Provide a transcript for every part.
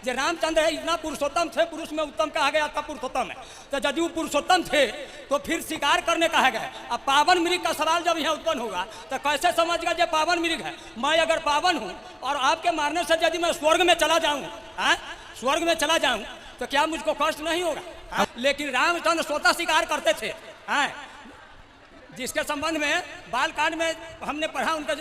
जो रामचंद्र है इतना पुरुषोत्तम थे, पुरुष में उत्तम कहा गया तब पुरुषोत्तम है। तो यदि वो पुरुषोत्तम थे तो फिर शिकार करने कहा गया। अब पावन मृग का सवाल जब यहाँ उत्पन्न होगा तो कैसे समझ गया जो पावन मृग है। मैं अगर पावन हूँ और आपके मारने से यदि मैं स्वर्ग में चला जाऊँ, स्वर्ग में चला जाऊँ तो क्या मुझको कष्ट नहीं होगा? लेकिन रामचंद्र स्वतः शिकार करते थे, जिसके संबंध में बालकांड में हमने पढ़ा। उनका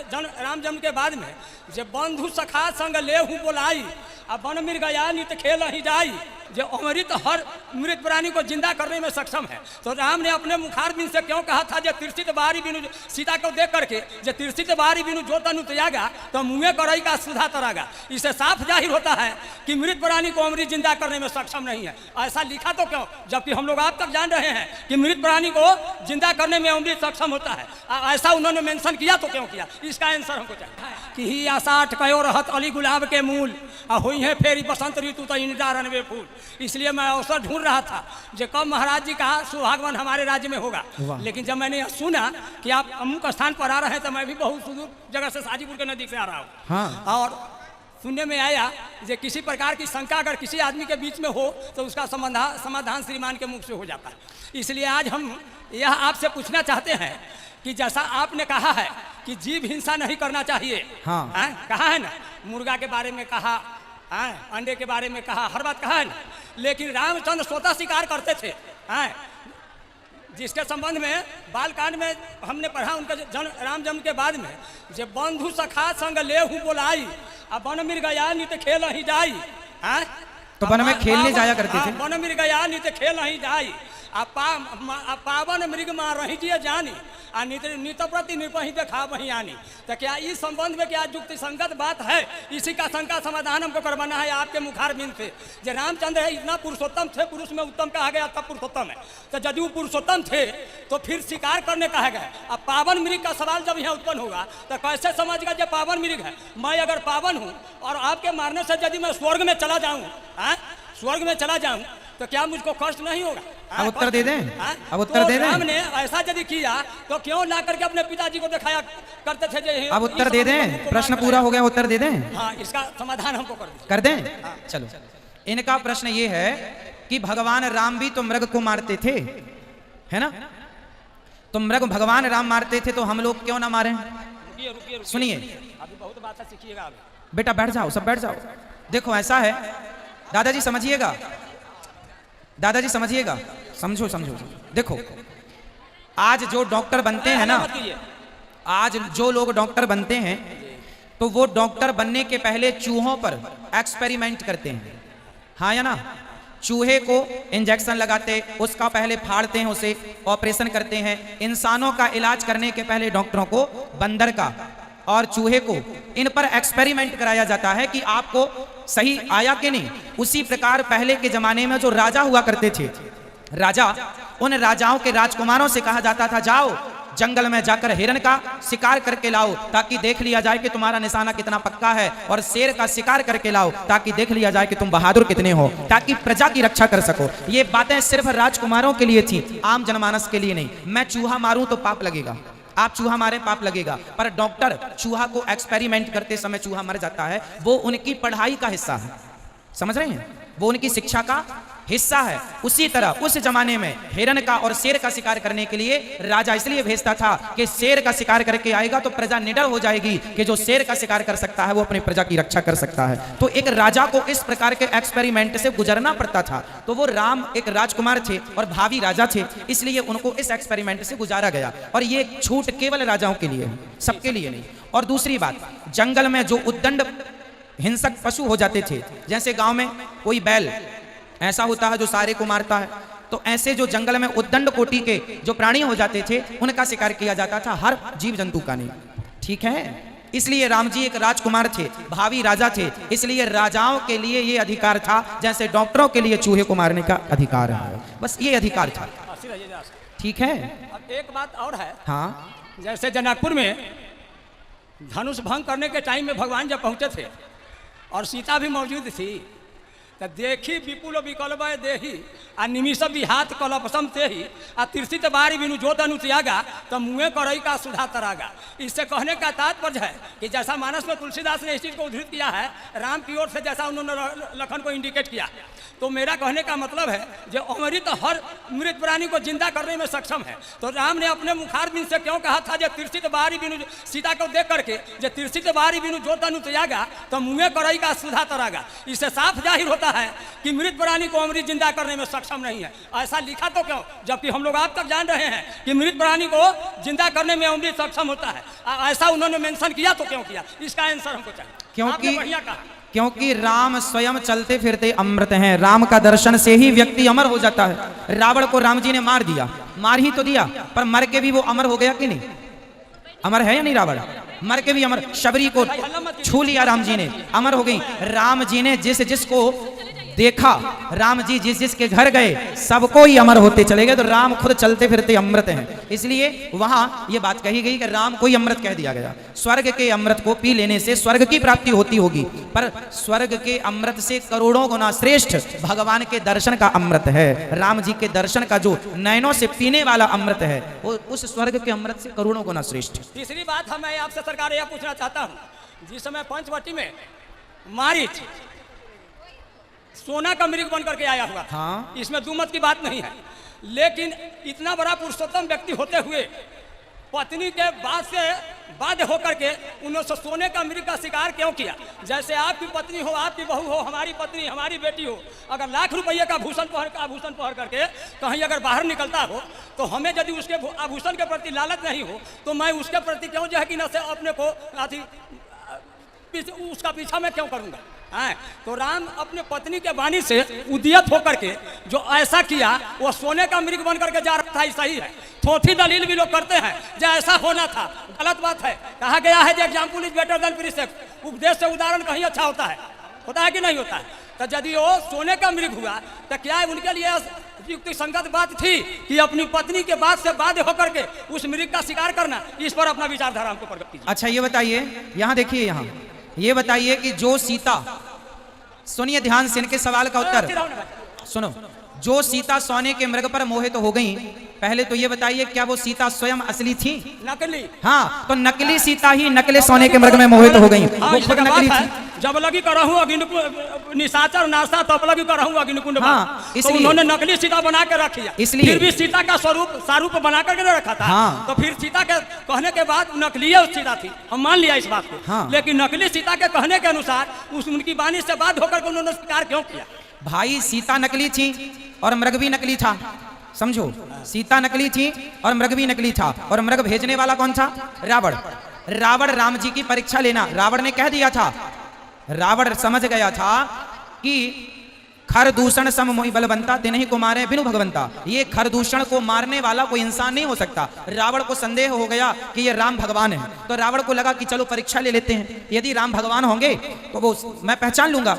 राम जन्म के बाद में जे बंधु सखा संग लेहु बोलाई अब वन मृग गया नित खेल ही जाई, जो अमृत हर मृत प्राणी को जिंदा करने में सक्षम है। तो राम ने अपने मुखार बिन से क्यों कहा था, जो तिरसित बारी बिनु सीता को देख करके जो तिरसित बारी बिनु जो तनु त्यागा तो मुँह करई का सुधा तरागा। इससे साफ जाहिर होता है कि मृत प्राणी को अमृत जिंदा करने में सक्षम नहीं है। ऐसा लिखा तो क्यों, जबकि हम लोग आप तक जान रहे हैं कि मृत प्राणी को जिंदा करने में अमृत सक्षम होता है। ऐसा उन्होंने मेंशन किया तो क्यों किया, इसका आंसर हमको चाहिए। कि ही आसाठ कयो रहत अली गुलाब के मूल और हुई है फेरी बसंत ऋतु तो इंदा रनवे फूल। इसलिए मैं अवसर ढूंढ रहा था जो कब महाराज जी का सुहागवन हमारे राज्य में होगा। लेकिन जब मैंने सुना कि आप अमुक स्थान पर आ रहे हैं तो मैं भी बहुत सुदूर जगह से साजीपुर के नजदीक से आ रहा हूँ। और सुनने में आया कि किसी प्रकार की शंका अगर किसी आदमी के बीच में हो तो उसका समाधान श्रीमान के मुख से हो जाता है। इसलिए आज हम यह आपसे पूछना चाहते हैं कि जैसा आपने कहा है कि जीव हिंसा नहीं करना चाहिए, कहा है ना, मुर्गा के बारे में कहा, अंडे के बारे में कहा, हर बात कहा है ना। लेकिन रामचंद्र स्वतः शिकार करते थे, जिसके संबंध में बालकांड में हमने पढ़ा। उनका राम जन्म के बाद में जो बंधु सखा संग लेहु बोलाई अब वन मृग गया नित खेल ही जाई। तो वन में खेलने जाया करते थे। वन मृग गया नित खेल ही जाई पावन मृग मार रही जिए जानी आ नित प्रति निर्पही देखा वही आनी। तो क्या इस संबंध में क्या युक्ति संगत बात है? इसी का शंका समाधान हमको करवाना है आपके मुखार बिन से। जो रामचंद्र है इतना पुरुषोत्तम थे, पुरुष में उत्तम कहा गया तब पुरुषोत्तम है। तो यदि वो पुरुषोत्तम थे तो फिर शिकार करने कहा गया। अब पावन मृग का सवाल जब यहाँ उत्पन्न होगा तो कैसे समझ गया जो पावन मृग है। मैं अगर पावन हूँ और आपके मारने से यदि मैं स्वर्ग में चला जाऊँ, स्वर्ग में चला जाऊँ तो क्या मुझको कष्ट नहीं होगा? अब उत्तर दे दें, अब उत्तर दे दें। हमने ऐसा यदि किया तो क्यों ला करके अपने पिताजी को दिखाया करते थे। अब उत्तर दे दें, प्रश्न पूरा हो गया, उत्तर दे दें। हाँ, इसका समाधान हमको कर दें। चलो, इनका प्रश्न ये है कि भगवान राम भी तो मृग को मारते थे, है ना? तो मृग भगवान राम मारते थे तो हम लोग क्यों ना मारें? सुनिए, अभी बहुत बात सीखिएगा। बेटा बैठ जाओ, सब बैठ जाओ। देखो ऐसा है, दादाजी समझिएगा, दादाजी समझिएगा, समझो समझो। देखो आज जो डॉक्टर बनते हैं ना, आज जो लोग डॉक्टर बनते हैं तो वो डॉक्टर बनने के पहले चूहों पर एक्सपेरिमेंट करते हैं, हाँ या ना? चूहे को इंजेक्शन लगाते, उसका पहले फाड़ते हैं, उसे ऑपरेशन करते हैं। इंसानों का इलाज करने के पहले डॉक्टरों को बंदर का और चूहे को इन पर एक्सपेरिमेंट कराया जाता है कि आपको सही आया कि नहीं। उसी प्रकार पहले के जमाने में जो राजा हुआ करते थे, राजा, उन राजाओं के राजकुमारों से कहा जाता था जाओ जंगल में जाकर हिरण का शिकार करके लाओ ताकि देख लिया जाए कि तुम्हारा निशाना कितना पक्का है, और शेर का शिकार करके लाओ ताकि देख लिया जाए कि तुम बहादुर कितने हो, ताकि प्रजा की रक्षा कर सको। ये बातें सिर्फ राजकुमारों के लिए थी, आम जनमानस के लिए नहीं। मैं चूहा मारूं तो पाप लगेगा, आप चूहा मारे पाप लगेगा, पर डॉक्टर चूहा को एक्सपेरिमेंट करते समय चूहा मर जाता है, वो उनकी पढ़ाई का हिस्सा है, समझ रहे हैं? वो उनकी शिक्षा का हिस्सा है। उसी तरह उस जमाने में हिरण का और शेर का शिकार करने के लिए राजा इसलिए भेजता था कि शेर का शिकार करके आएगा तो प्रजा निडर हो जाएगी कि जो शेर का शिकार कर सकता है वो अपनी प्रजा की रक्षा कर सकता है। तो एक राजा को इस प्रकार के एक्सपेरिमेंट से गुजरना पड़ता था। तो वो राम एक राजकुमार थे और भावी राजा थे, इसलिए उनको इस एक्सपेरिमेंट से गुजारा गया। और ये छूट केवल राजाओं के लिए है, सबके लिए नहीं। और दूसरी बात, जंगल में जो उद्दंड हिंसक पशु हो जाते थे, जैसे गांव में कोई बैल ऐसा होता है जो सारे को मारता है, तो ऐसे जो जंगल में उद्दंड कोटि के जो प्राणी हो जाते थे उनका शिकार किया जाता था, हर जीव जंतु का नहीं, ठीक है? इसलिए राम जी एक राजकुमार थे, भावी राजा थे, इसलिए राजाओं के लिए ये अधिकार था जैसे डॉक्टरों के लिए चूहे को मारने का अधिकार है, बस ये अधिकार था, ठीक है? अब एक बात और है, हाँ, जैसे जनकपुर में धनुष भंग करने के टाइम में भगवान जब पहुंचे थे और सीता भी मौजूद थी, तो देखी विपुल विकल्प देही आ निमिष विहात कलपसम ते ही आ तिरसित बारी बिनु जो तनु त्यागा तो मुँह करई का सुधा तरागा। इससे कहने का तात्पर्य है कि जैसा मानस में तुलसीदास ने इस चीज़ को उद्धृत किया है राम की ओर से, जैसा उन्होंने लखन को इंडिकेट किया, तो मेरा कहने का मतलब है जो अमृत हर मृत प्राणी को जिंदा करने में सक्षम है। तो राम ने अपने मुखार बिन से क्यों कहा था, जो तिरसित बारी बिनु सीता को देख करके जो तिरसित बारी बिनु जो तनु त्यागा तो मुँह करई का सुधा तरागा। इससे साफ जाहिर होता है कि मृत प्राणी को अमृत जिंदा करने में सक्षम नहीं है। ऐसा लिखा तो क्यों, जबकि हम लोग आप तक जान रहे हैं कि मृत प्राणी को जिंदा करने में अमृत सक्षम होता है। ऐसा उन्होंने मेंशन किया तो क्यों किया, इसका आंसर हमको चाहिए। आपने बढ़िया कहा, क्योंकि राम स्वयं चलते फिरते अमृत हैं। राम का दर्शन से ही व्यक्ति अमर हो जाता है। रावण को राम जी ने मार दिया, मार ही तो दिया, पर मर के भी वो अमर हो गया कि नहीं? अमर है या नहीं रावण? मर के भी अमर। शबरी को छू लिया राम जी ने, अमर हो गई। राम जी ने जिस जिसको देखा, राम जी जिस जिसके घर गए सबको ही अमर होते चले गए। तो राम खुद चलते फिरते अमृत हैं। इसलिए वहां ये बात कही गई कि राम को ही अमृत कह दिया गया। स्वर्ग के अमृत को पी लेने से स्वर्ग की प्राप्ति होती होगी, पर स्वर्ग के अमृत से करोड़ों गुना श्रेष्ठ भगवान के दर्शन का अमृत है। राम जी के दर्शन का जो नयनों से पीने वाला अमृत है वो उस स्वर्ग के अमृत से करोड़ों गुना श्रेष्ठ। तीसरी बात मैं आपसे सरकार यह पूछना चाहता हूँ, जिस समय पंचवटी में मारीच सोना का मृग बन करके आया हुआ था, हाँ। इसमें दो मत की बात नहीं है, लेकिन इतना बड़ा पुरुषोत्तम व्यक्ति होते हुए पत्नी के बाद से बाध्य होकर के उन्होंने सोने का मृग का शिकार क्यों किया? जैसे आपकी पत्नी हो, आपकी बहू हो, हमारी पत्नी, हमारी बेटी हो, अगर लाख रुपये का आभूषण पहन करके कहीं अगर बाहर निकलता हो तो हमें यदि उसके आभूषण के प्रति लालच नहीं हो तो मैं उसके प्रति क्यों जो है कि न से अपने को उसका पीछा मैं क्यों करूँगा? तो राम अपने पत्नी के वाणी से उद्यत होकर के जो ऐसा किया वो सोने का मृग बन करके जा रहा था। सही है, थोथी दलील भी लोग करते हैं जो ऐसा होना था, गलत बात है। कहा गया है example is better than precept, उपदेश से उदाहरण कहीं अच्छा होता है कि नहीं होता है? तो यदि वो सोने का मृग हुआ तो क्या उनके लिए युक्ति संगत बात थी कि अपनी पत्नी के बाद से बाध्य होकर के उस मृग का शिकार करना? इस पर अपना विचारधारा हमको प्रकट कीजिए। अच्छा ये बताइए, यहाँ देखिए, यहाँ ये बताइए कि जो सीता, सुनिए ध्यान से इनके सवाल का उत्तर सुनो, जो सीता सोने के मृग पर मोहित हो गई, पहले तो ये बताइए क्या वो सीता स्वयं असली थी? नकली। हाँ, तो नकली सीता ही नकली सोने के मृग में मोहित हो गई। वो खुद नकली थी। जब लगी करहूं निशाचर नासा तब लगी करहूं अग्निकुंड। हाँ, तो उन्होंने नकली सीता बना के रखी है, इसलिए फिर भी सीता का सारूप बना करके रखा था। हाँ। तो फिर सीता के कहने के बाद नकली सीता थी, हम मान लिया इस बात को। हाँ। लेकिन नकली सीता के कहने के अनुसार उनकी वाणी से बात होकर के उन्होंने शिकार क्यों किया? भाई सीता नकली थी और मृग भी नकली था, समझो। सीता नकली थी और मृग भी नकली था, और मृग भेजने वाला कौन था? रावण। रावण राम जी की परीक्षा लेना, रावण ने कह दिया था, रावण समझ गया था कि खरदूषण सम मोहि बलवंता तिन्हि को मारे बिनु भगवंता। ये खरदूषण को मारने वाला कोई इंसान नहीं हो सकता। रावण को संदेह हो गया कि ये राम भगवान है, तो रावण को लगा कि चलो परीक्षा ले लेते हैं, यदि राम भगवान होंगे तो वो मैं पहचान लूंगा।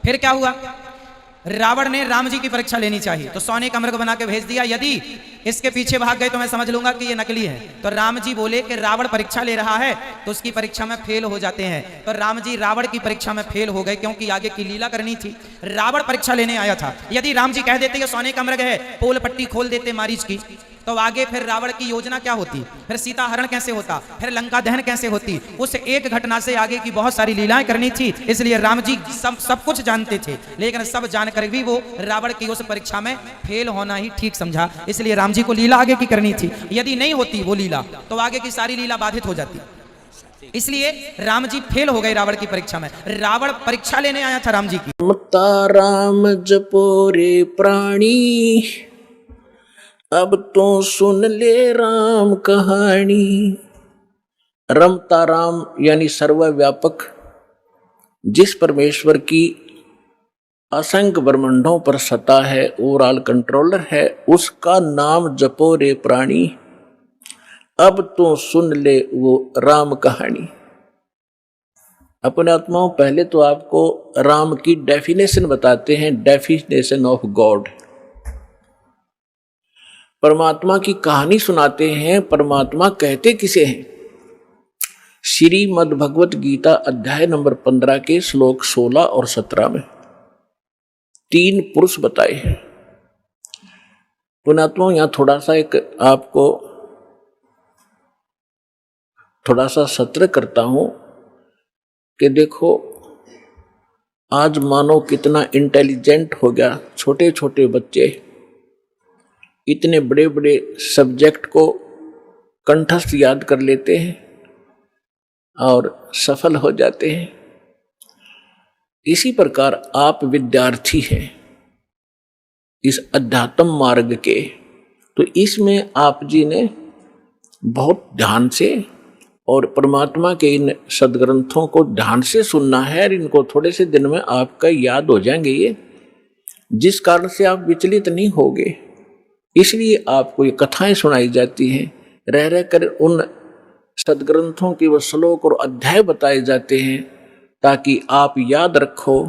फिर क्या हुआ? रावण ने राम जी की परीक्षा लेनी चाहिए, तो सोने का मृग बना के भेज दिया। यदि इसके पीछे भाग गए तो मैं समझ लूंगा कि ये नकली है। तो राम जी बोले कि रावण परीक्षा ले रहा है तो उसकी परीक्षा में फेल हो जाते हैं। तो राम जी रावण की परीक्षा में फेल हो गए, क्योंकि आगे की लीला करनी थी। रावण परीक्षा लेने आया था। यदि राम जी कह देते ये सोने का मृग है, पोल पट्टी खोल देते मारीच की, तो आगे फिर रावण की योजना क्या होती? फिर सीता हरण कैसे होता? फिर लंका दहन कैसे होती? उस एक घटना से आगे की बहुत सारी लीलाएं करनी थी। इसलिए राम जी सब कुछ जानते थे, लेकिन सब जानकर भी वो रावण की उस परीक्षा में फेल होना ही ठीक समझा। इसलिए राम जी को लीला आगे की करनी थी। यदि नहीं होती वो लीला तो आगे की सारी लीला बाधित हो जाती। इसलिए राम जी फेल हो गए रावण की परीक्षा में। रावण परीक्षा लेने आया था राम जी की। मता राम जपो रे प्राणी, अब तो सुन ले राम कहानी। रमता राम यानी सर्वव्यापक, जिस परमेश्वर की असंख्य ब्रह्मांडों पर सत्ता है, ओवरऑल कंट्रोलर है, उसका नाम जपो रे प्राणी, अब तो सुन ले वो राम कहानी। अपने आत्माओं, पहले तो आपको राम की डेफिनेशन बताते हैं, डेफिनेशन ऑफ गॉड। परमात्मा की कहानी सुनाते हैं। परमात्मा कहते किसे हैं? श्रीमद् भगवत गीता अध्याय नंबर 15 के श्लोक 16 और 17 में 3 पुरुष बताए हैं। पुण्यात्मा, यहाँ थोड़ा सा एक आपको थोड़ा सा सत्र करता हूं कि देखो आज मानो कितना इंटेलिजेंट हो गया, छोटे छोटे बच्चे इतने बड़े बड़े सब्जेक्ट को कंठस्थ याद कर लेते हैं और सफल हो जाते हैं। इसी प्रकार आप विद्यार्थी हैं इस अध्यात्म मार्ग के, तो इसमें आप जी ने बहुत ध्यान से और परमात्मा के इन सदग्रंथों को ध्यान से सुनना है और इनको थोड़े से दिन में आपका याद हो जाएंगे ये, जिस कारण से आप विचलित नहीं होगे। इसलिए आपको ये कथाएं सुनाई जाती हैं, रह रह कर उन सदग्रंथों के वो श्लोक और अध्याय बताए जाते हैं ताकि आप याद रखो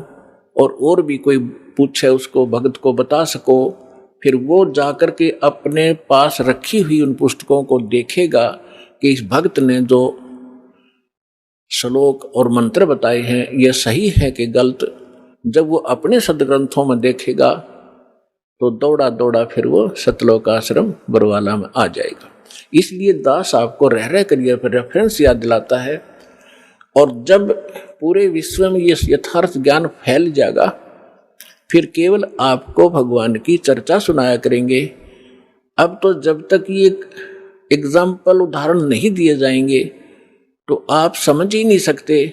और भी कोई पूछे उसको भक्त को बता सको। फिर वो जाकर के अपने पास रखी हुई उन पुस्तकों को देखेगा कि इस भक्त ने जो श्लोक और मंत्र बताए हैं ये सही है कि गलत। जब वो अपने सदग्रंथों में देखेगा तो दौड़ा दौड़ा फिर वो सतलोक आश्रम बरवाला में आ जाएगा। इसलिए दास आपको रह रह कर ये रेफरेंस याद दिलाता है। और जब पूरे विश्व में ये यथार्थ ज्ञान फैल जाएगा फिर केवल आपको भगवान की चर्चा सुनाया करेंगे। अब तो जब तक ये एग्जाम्पल उदाहरण नहीं दिए जाएंगे तो आप समझ ही नहीं सकते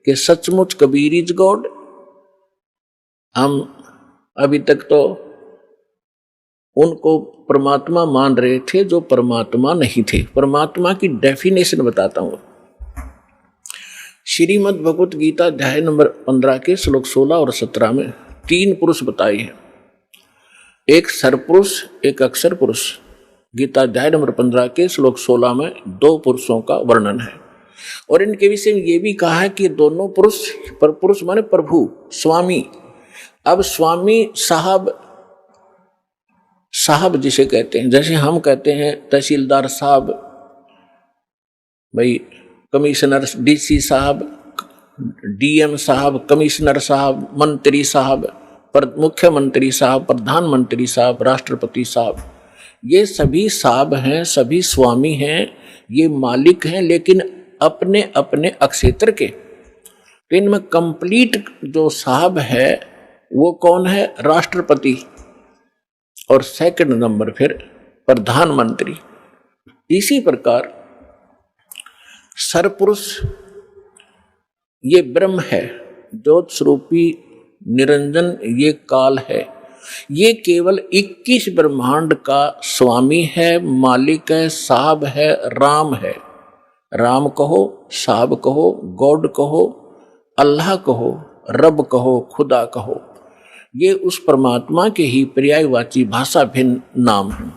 कि सचमुच कबीर इज गॉड। हम अभी तक तो उनको परमात्मा मान रहे थे जो परमात्मा नहीं थे। परमात्मा की डेफिनेशन बताता हूं। श्रीमद् भगवत गीता अध्याय नंबर 15 के श्लोक 16 और 17 में 3 पुरुष बताए हैं, एक सरपुरुष एक अक्षर पुरुष। गीता अध्याय नंबर 15 के श्लोक 16 में 2 पुरुषों का वर्णन है और इनके विषय में ये भी कहा है कि दोनों पुरुष, पर पुरुष माने प्रभु, स्वामी। अब स्वामी साहब जिसे कहते हैं, जैसे हम कहते हैं तहसीलदार साहब, भाई कमिश्नर, डीसी साहब, डीएम साहब, कमिश्नर साहब, मंत्री साहब, मुख्यमंत्री साहब, प्रधानमंत्री साहब, राष्ट्रपति साहब, ये सभी साहब हैं, सभी स्वामी हैं, ये मालिक हैं, लेकिन अपने अपने अक्षेत्र के। तो इनमें कंप्लीट जो साहब है वो कौन है? राष्ट्रपति, और सेकंड नंबर फिर प्रधानमंत्री। इसी प्रकार सरपुरुष ये ब्रह्म है, ज्योत स्वरूपी निरंजन ये काल है, ये केवल 21 ब्रह्मांड का स्वामी है, मालिक है, साहब है, राम है। राम कहो, साहब कहो, गॉड कहो, अल्लाह कहो, रब कहो, खुदा कहो, ये उस परमात्मा के ही पर्यायवाची भाषा भिन्न नाम है।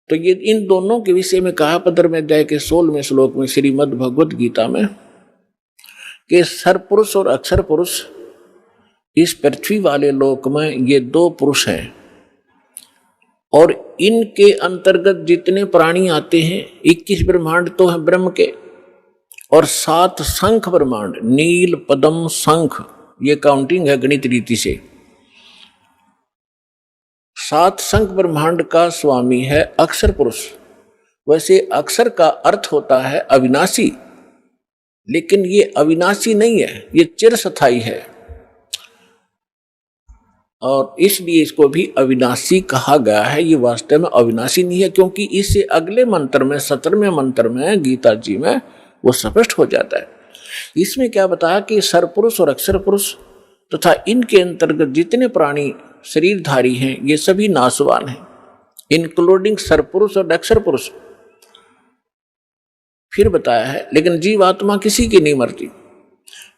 तो ये इन दोनों के विषय में कहा 15वें अध्याय के 16वें श्लोक में श्रीमद् भगवत गीता में कि सरपुरुष और अक्षर पुरुष इस पृथ्वी वाले लोक में ये 2 पुरुष हैं और इनके अंतर्गत जितने प्राणी आते हैं 21 ब्रह्मांड तो हैं ब्रह्म के, और 7 शंख ब्रह्मांड, नील, पद्म, शंख, ये काउंटिंग है गणित रीति से। 7 शंख ब्रह्मांड का स्वामी है अक्षर पुरुष। वैसे अक्षर का अर्थ होता है अविनाशी, लेकिन ये अविनाशी नहीं है, ये चिरस्थायी है और इसलिए इसको भी अविनाशी कहा गया है। ये वास्तव में अविनाशी नहीं है, क्योंकि इससे अगले मंत्र में 17वें मंत्र में गीता जी में वो स्पष्ट हो जाता है। इसमें क्या बताया कि सरपुरुष और अक्षर पुरुष तथा इनके अंतर्गत जितने प्राणी शरीरधारी हैं ये सभी नाशवान हैं, इंक्लूडिंग सरपुरुष और अक्षर पुरुष। फिर बताया है लेकिन जीवात्मा किसी की नहीं मरती।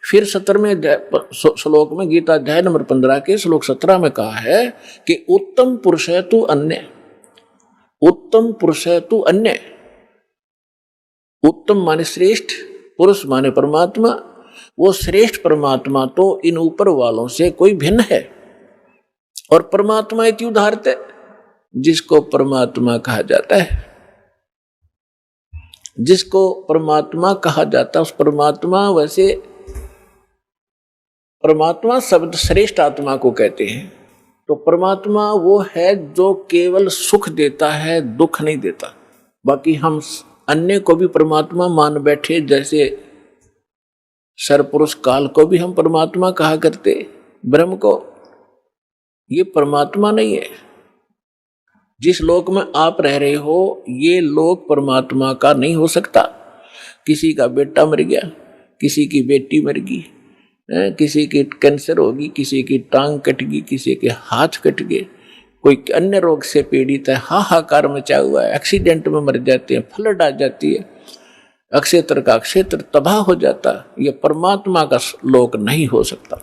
फिर 17वें श्लोक में गीता अध्याय नंबर 15 के श्लोक 17 में कहा है कि उत्तम पुरुष है तू अन्य, उत्तम पुरुष है तू अन्य। उत्तम माने श्रेष्ठ, पुरुष माने परमात्मा। वो श्रेष्ठ परमात्मा तो इन ऊपर वालों से कोई भिन्न है। और परमात्मा इति उदाहरते, जिसको परमात्मा कहा जाता है, जिसको परमात्मा कहा जाता है उस परमात्मा वैसे परमात्मा शब्द श्रेष्ठ आत्मा को कहते हैं। तो परमात्मा वो है जो केवल सुख देता है, दुख नहीं देता। बाकी हम अन्य को भी परमात्मा मान बैठे, जैसे सरपुरुष काल को भी हम परमात्मा कहा करते, ब्रह्म को। ये परमात्मा नहीं है। जिस लोक में आप रह रहे हो ये लोक परमात्मा का नहीं हो सकता। किसी का बेटा मर गया, किसी की बेटी मर गई, किसी की कैंसर होगी, किसी की टांग कट गई, किसी के हाथ कट गए, कोई अन्य रोग से पीड़ित है, हाहाकार मचा हुआ है, एक्सीडेंट में मर जाते हैं, फ्लड आ जाती है, अक्षेत्र का क्षेत्र तबाह हो जाता। ये परमात्मा का लोक नहीं हो सकता।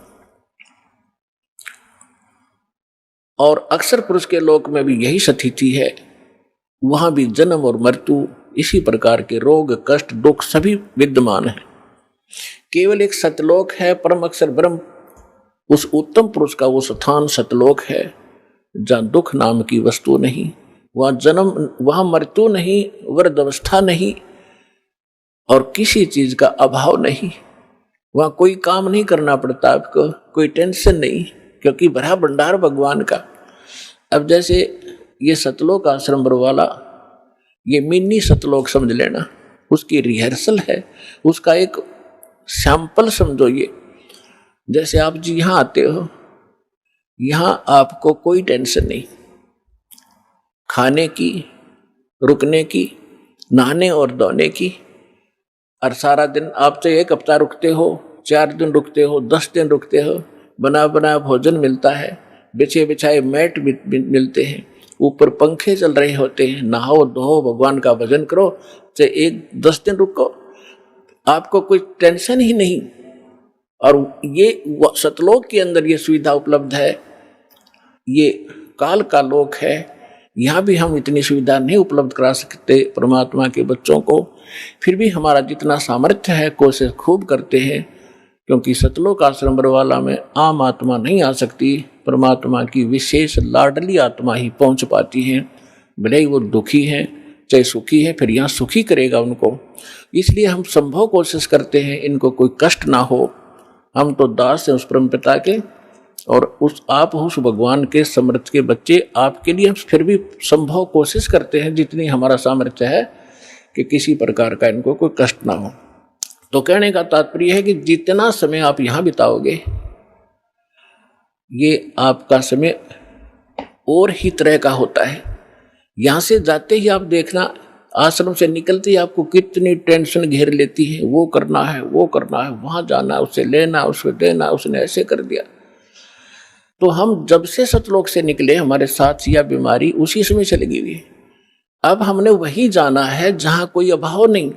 और अक्सर पुरुष के लोक में भी यही स्थिति है। वहां भी जन्म और मृत्यु, इसी प्रकार के रोग, कष्ट, दुख सभी विद्यमान है। केवल एक सतलोक है, परम अक्षर ब्रह्म, उस उत्तम पुरुष का वो स्थान सतलोक है जहां दुख नाम की वस्तु नहीं, वहां जन्म, वहां मृत्यु नहीं, वृद्धावस्था नहीं और किसी चीज का अभाव नहीं। वहां कोई काम नहीं करना पड़ता आपको, कोई टेंशन नहीं, क्योंकि भरा भंडार भगवान का। अब जैसे ये सतलोक आश्रम बरवाला, ये मिनी सतलोक समझ लेना, उसकी रिहर्सल है, उसका एक सैंपल समझो। ये जैसे आप जी यहाँ आते हो, यहाँ आपको कोई टेंशन नहीं, खाने की, रुकने की, नहाने और धोने की। और सारा दिन आप तो एक हफ्ता रुकते हो, 4 दिन रुकते हो, 10 दिन रुकते हो, बना बना भोजन मिलता है, बिछे बिछाए मैट मिलते हैं, ऊपर पंखे चल रहे होते हैं, नहाओ धो, भगवान का भजन करो, चाहे 10 दिन रुको, आपको कोई टेंशन ही नहीं। और ये सतलोक के अंदर ये सुविधा उपलब्ध है। ये काल का लोक है, यहाँ भी हम इतनी सुविधा नहीं उपलब्ध करा सकते परमात्मा के बच्चों को। फिर भी हमारा जितना सामर्थ्य है कोशिश खूब करते हैं, क्योंकि सतलोक आश्रम बरवाला में आम आत्मा नहीं आ सकती, परमात्मा की विशेष लाडली आत्मा ही पहुंच पाती है। भले ही वो दुखी है चाहे सुखी है, फिर यहाँ सुखी करेगा उनको। इसलिए हम संभव कोशिश करते हैं इनको कोई कष्ट ना हो। हम तो दास हैं उस परम पिता के, और उस भगवान के समर्थ के बच्चे, आपके लिए हम फिर भी संभव कोशिश करते हैं जितनी हमारा सामर्थ्य है कि किसी प्रकार का इनको कोई कष्ट ना हो। तो कहने का तात्पर्य है कि जितना समय आप यहाँ बिताओगे, ये आपका समय और ही तरह का होता है। यहाँ से जाते ही आप देखना, आश्रम से निकलते ही आपको कितनी टेंशन घेर लेती है, वो करना है, वो करना है, वहाँ जाना, उससे लेना, उसको देना, उसने ऐसे कर दिया। तो हम जब से सतलोक से निकले, हमारे साथ या बीमारी उसी समय चली गई। अब हमने वही जाना है जहाँ कोई अभाव नहीं,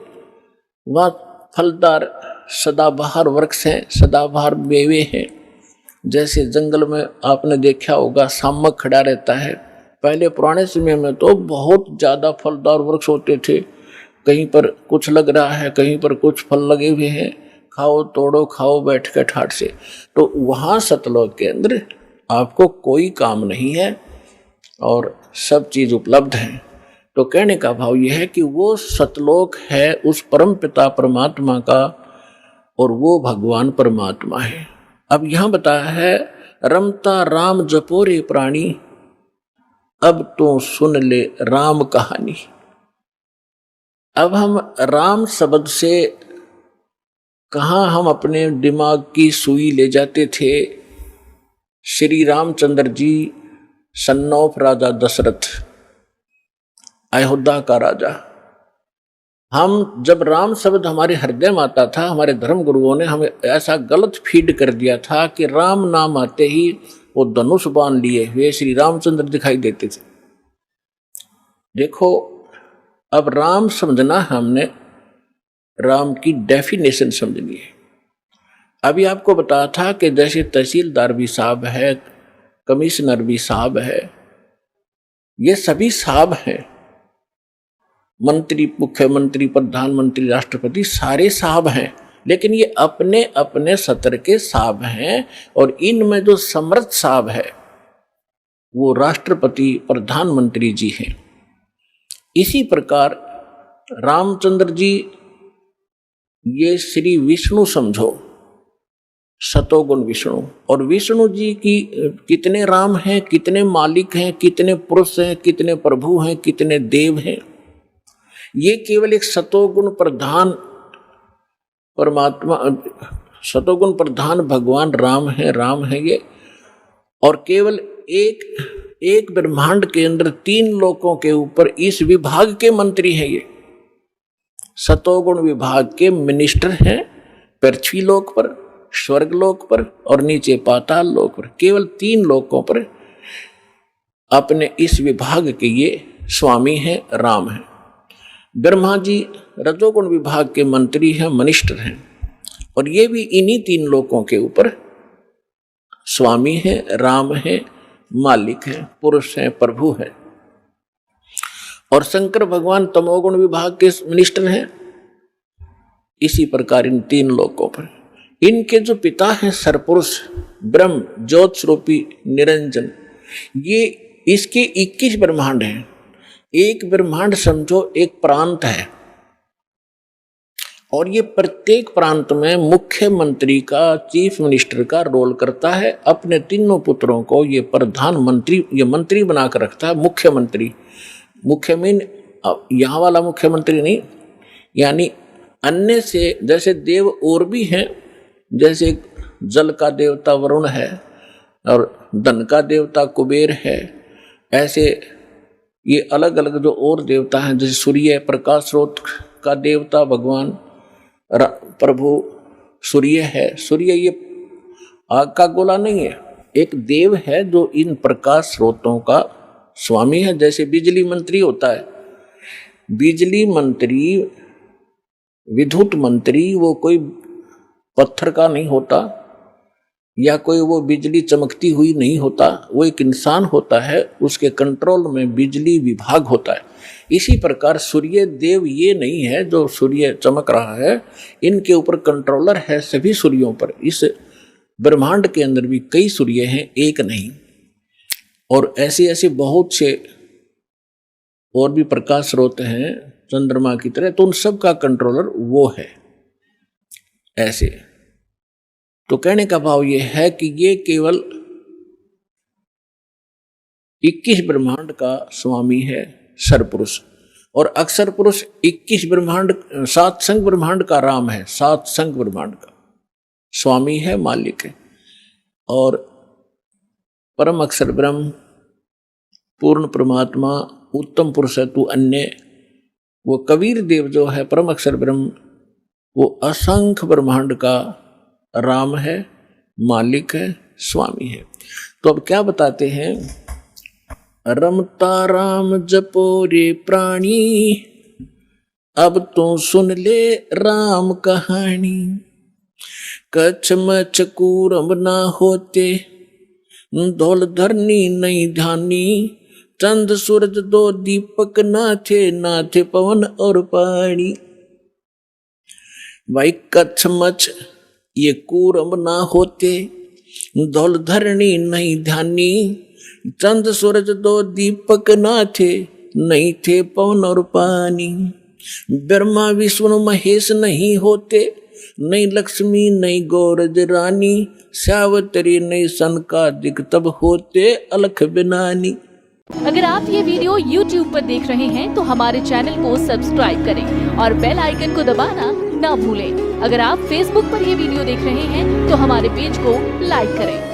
वहाँ फलदार सदाबहार वृक्ष हैं, सदाबहार मेवे हैं। जैसे जंगल में आपने देखा होगा शामक खड़ा रहता है, पहले पुराने समय में तो बहुत ज़्यादा फलदार वृक्ष होते थे, कहीं पर कुछ लग रहा है, कहीं पर कुछ फल लगे हुए हैं, खाओ तोड़ो खाओ बैठ के ठाट से। तो वहाँ सतलोक के अंदर आपको कोई काम नहीं है और सब चीज़ उपलब्ध है। तो कहने का भाव यह है कि वो सतलोक है उस परम पिता परमात्मा का, और वो भगवान परमात्मा है। अब यहाँ बताया है, रमता राम जपोरे प्राणी, अब तो सुन ले राम कहानी। अब हम राम शब्द से कहाँ हम अपने दिमाग की सुई ले जाते थे। श्री रामचंद्र जी सन ऑफ राजा दशरथ, अयोध्या का राजा। हम जब राम शब्द हमारे हृदय में आता था, हमारे धर्म गुरुओं ने हमें ऐसा गलत फीड कर दिया था कि राम नाम आते ही वो धनुष बाण लिए हुए श्री रामचंद्र दिखाई देते थे। देखो, अब राम समझना हमने राम की डेफिनेशन समझनी है। अभी आपको बताया था कि जैसे तहसीलदार भी साहब है, कमिश्नर भी साहब है, ये सभी साहब हैं, मंत्री, मुख्यमंत्री, प्रधानमंत्री, राष्ट्रपति, सारे साहब हैं, लेकिन ये अपने अपने सत्र के साहब हैं। और इनमें जो समर्थ साहब है वो राष्ट्रपति, प्रधानमंत्री जी हैं। इसी प्रकार रामचंद्र जी ये श्री विष्णु समझो, सतोगुण विष्णु। और विष्णु जी की कितने राम हैं, कितने मालिक हैं, कितने पुरुष हैं, कितने प्रभु हैं, कितने देव हैं, ये केवल एक सतोगुण प्रधान परमात्मा, सतोगुण प्रधान भगवान राम है ये। और केवल एक ब्रह्मांड के अंदर 3 लोकों के ऊपर इस विभाग के मंत्री हैं ये। सतोगुण विभाग के मिनिस्टर हैं पृथ्वी लोक पर, स्वर्ग लोक पर और नीचे पाताल लोक पर। केवल 3 लोकों पर अपने इस विभाग के ये स्वामी हैं, राम हैं। ब्रह्मा जी रजोगुण विभाग के मंत्री हैं, मिनिस्टर हैं, और ये भी इन्हीं 3 लोकों के ऊपर स्वामी हैं, राम हैं, मालिक हैं, पुरुष हैं, प्रभु हैं। और शंकर भगवान तमोगुण विभाग के मिनिस्टर हैं। इसी प्रकार इन 3 लोकों पर इनके जो पिता हैं सरपुरुष ब्रह्म ज्योत स्वरूपी निरंजन, ये इसके 21 ब्रह्मांड हैं। एक ब्रह्मांड समझो एक प्रांत है, और ये प्रत्येक प्रांत में मुख्यमंत्री का, चीफ मिनिस्टर का रोल करता है। अपने 3 पुत्रों को ये प्रधानमंत्री, ये मंत्री बनाकर रखता है। मुख्यमंत्री, मुख्य मीन यहाँ वाला मुख्यमंत्री नहीं, यानी अन्य से जैसे देव और भी हैं, जैसे जल का देवता वरुण है और धन का देवता कुबेर है, ऐसे ये अलग अलग जो और देवता हैं, जैसे सूर्य प्रकाश स्रोत का देवता भगवान प्रभु सूर्य है। सूर्य ये आग का गोला नहीं है, एक देव है जो इन प्रकाश स्रोतों का स्वामी है। जैसे बिजली मंत्री होता है, बिजली मंत्री, विद्युत मंत्री वो कोई पत्थर का नहीं होता, या कोई वो बिजली चमकती हुई नहीं होता, वो एक इंसान होता है, उसके कंट्रोल में बिजली विभाग होता है। इसी प्रकार सूर्य देव ये नहीं है जो सूर्य चमक रहा है, इनके ऊपर कंट्रोलर है सभी सूर्यों पर। इस ब्रह्मांड के अंदर भी कई सूर्य हैं, एक नहीं, और ऐसे ऐसे बहुत से और भी प्रकाश स्रोत हैं चंद्रमा की तरह, तो उन सब का कंट्रोलर वो है। ऐसे तो कहने का भाव ये है कि ये केवल 21 ब्रह्मांड का स्वामी है सरपुरुष, और अक्षर पुरुष 21 ब्रह्मांड, 7 संग ब्रह्मांड का राम है, 7 संग ब्रह्मांड का स्वामी है, मालिक है। और परम अक्षर ब्रह्म, पूर्ण परमात्मा, उत्तम पुरुष है तू अन्य, वो कबीर देव जो है परम अक्षर ब्रह्म, वो असंख्य ब्रह्मांड का राम है, मालिक है, स्वामी है। तो अब क्या बताते हैं, रमता राम जपो रे प्राणी, अब तो सुन ले राम कहानी। कच्छ मच्छ कूरम ना होते, धौल धरनी नहीं ध्यानी। चंद सूरज 2 दीपक ना थे पवन और पानी। भाई कच्छ मच्छ ये कूरम ना होते, धौल धरनी नहीं ध्यानी। चंद सूरज 2 दीपक ना नहीं थे पवन और पानी। ब्रह्मा विष्णु महेश नहीं होते, नहीं लक्ष्मी नहीं गौरज रानी। सावतरी नहीं सनकादिक तब होते अलख बिनानी। अगर आप ये वीडियो YouTube पर देख रहे हैं तो हमारे चैनल को सब्सक्राइब करें और बेल आइकन को दबाना ना भूलें। अगर आप Facebook पर ये वीडियो देख रहे हैं तो हमारे पेज को लाइक करें।